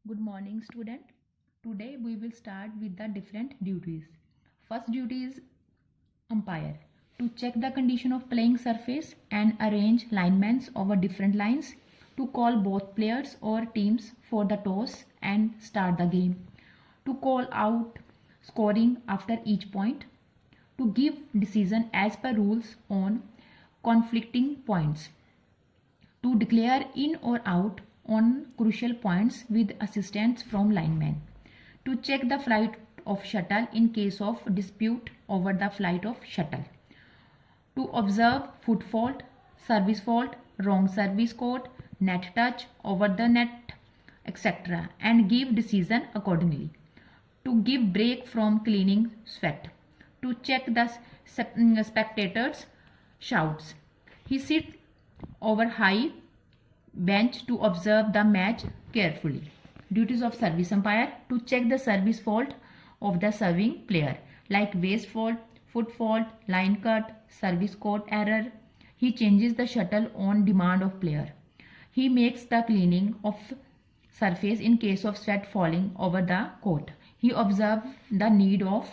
Good morning, student. Today we will start with the different duties. First duty is umpire to check the condition of playing surface and arrange linements over different lines, to call both players or teams for the toss and start the game, to call out scoring after each point, to give decision as per rules on conflicting points, to declare in or out on crucial points with assistance from linemen, to check the flight of shuttle in case of dispute over the flight of shuttle, to observe foot fault, service fault, wrong service code, net touch, over the net, etc., and give decision accordingly, to give break from cleaning sweat, to check the spectators' shouts. He sits over high bench to observe the match carefully. Duties of service umpire: to check the service fault of the serving player, like waist fault, foot fault, line cut, service code error. He changes the shuttle on demand of player. He makes the cleaning of surface in case of sweat falling over the court. He observes the need of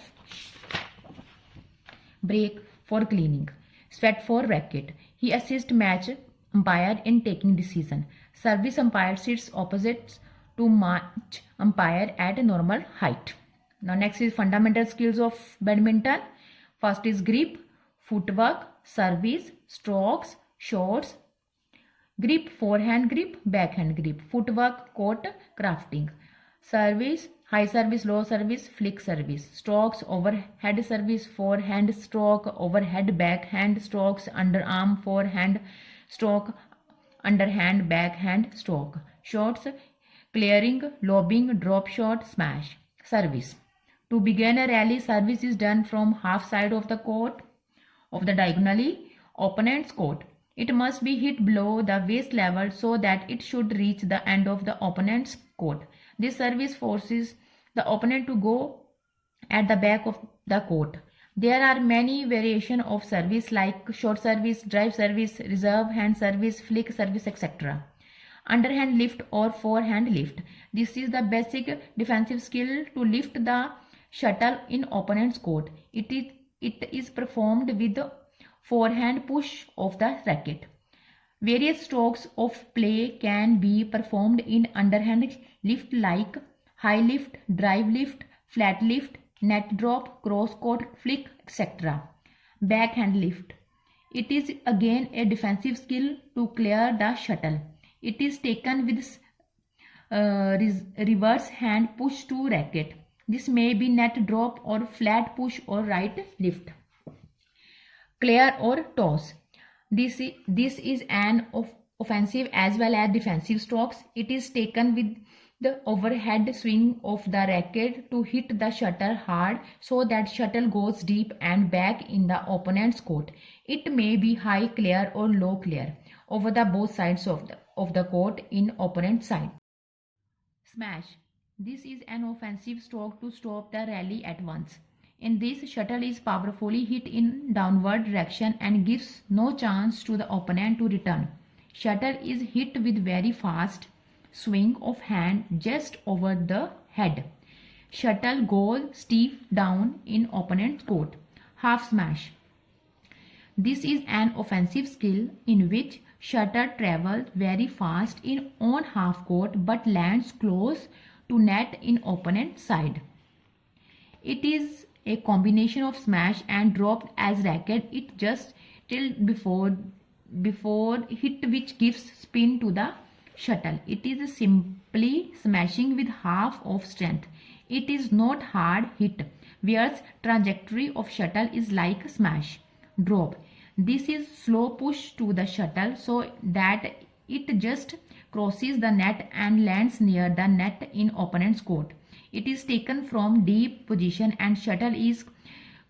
break for cleaning, sweat for racket. He assists match umpire in taking decision. Service umpire sits opposite to match umpire at a normal height. Now next is fundamental skills of badminton. First is grip, footwork, service, strokes, shots, grip, forehand grip, backhand grip, footwork, court crafting, service, high service, low service, flick service, strokes, overhead service, forehand stroke, overhead backhand strokes, underarm forehand stroke, underhand backhand stroke, shots, clearing, lobbing, drop shot, smash, service. To begin a rally, service is done from half side of the court of the diagonally opponent's court. It must be hit below the waist level so that it should reach the end of the opponent's court. This service forces the opponent to go at the back of the court. There are many variations of service like short service, drive service, reserve hand service, flick service, etc. Underhand lift or forehand lift. This is the basic defensive skill to lift the shuttle in opponent's court. It is performed with the forehand push of the racket. Various strokes of play can be performed in underhand lift like high lift, drive lift, flat lift, net drop, cross court flick, etc. Backhand lift. It is again a defensive skill to clear the shuttle. It is taken with reverse hand push to racket. This may be net drop or flat push or right lift. Clear or toss. This is an offensive as well as defensive strokes. It is taken with the overhead swing of the racket to hit the shuttle hard so that shuttle goes deep and back in the opponent's court. It may be high clear or low clear over the both sides of the court in opponent's side. Smash. This is an offensive stroke to stop the rally at once. In this, shuttle is powerfully hit in downward direction and gives no chance to the opponent to return. Shuttle is hit with very fast swing of hand just over the head. Shuttle goes steep down in opponent's court. Half smash. This is an offensive skill in which shuttle travels very fast in on half court but lands close to net in opponent's side. It is a combination of smash and drop as racket. It just till before hit which gives spin to the shuttle. It is simply smashing with half of strength. It is not hard hit, whereas trajectory of shuttle is like smash. Drop. This is slow push to the shuttle so that it just crosses the net and lands near the net in opponent's court. It is taken from deep position and shuttle is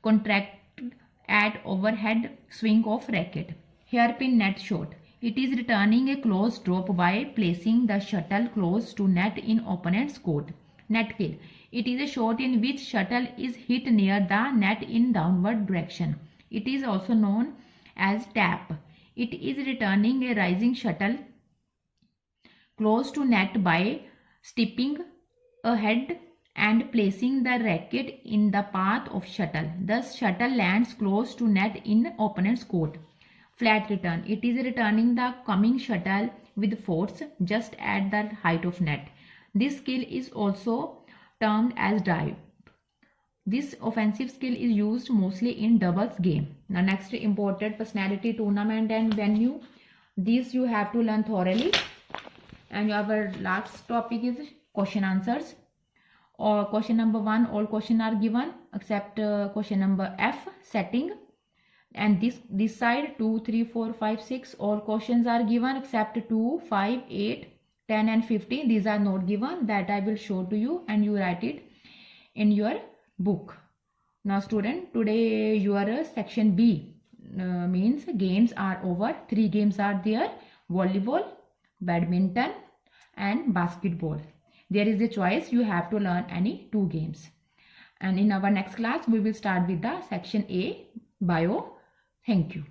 contracted at overhead swing of racket. Hairpin net shot. It is returning a close drop by placing the shuttle close to net in opponent's court. Net kill. It is a shot in which shuttle is hit near the net in downward direction. It is also known as tap. It is returning a rising shuttle close to net by stepping ahead and placing the racket in the path of shuttle. Thus shuttle lands close to net in opponent's court. Flat return. It is returning the coming shuttle with force just at the height of net. This skill is also termed as drive. This offensive skill is used mostly in doubles game. Now next, important personality, tournament and venue. These you have to learn thoroughly. And our last topic is question answers. Or question number 1, all questions are given except question number F, setting. And this side 2, 3, 4, 5, 6, all questions are given except 2, 5, 8, 10 and 15. These are not given. That I will show to you and you write it in your book. Now student, today your section B means games are over. 3 games are there: volleyball, badminton and basketball. There is a choice, you have to learn any 2 games. And in our next class we will start with the section A, bio. Thank you.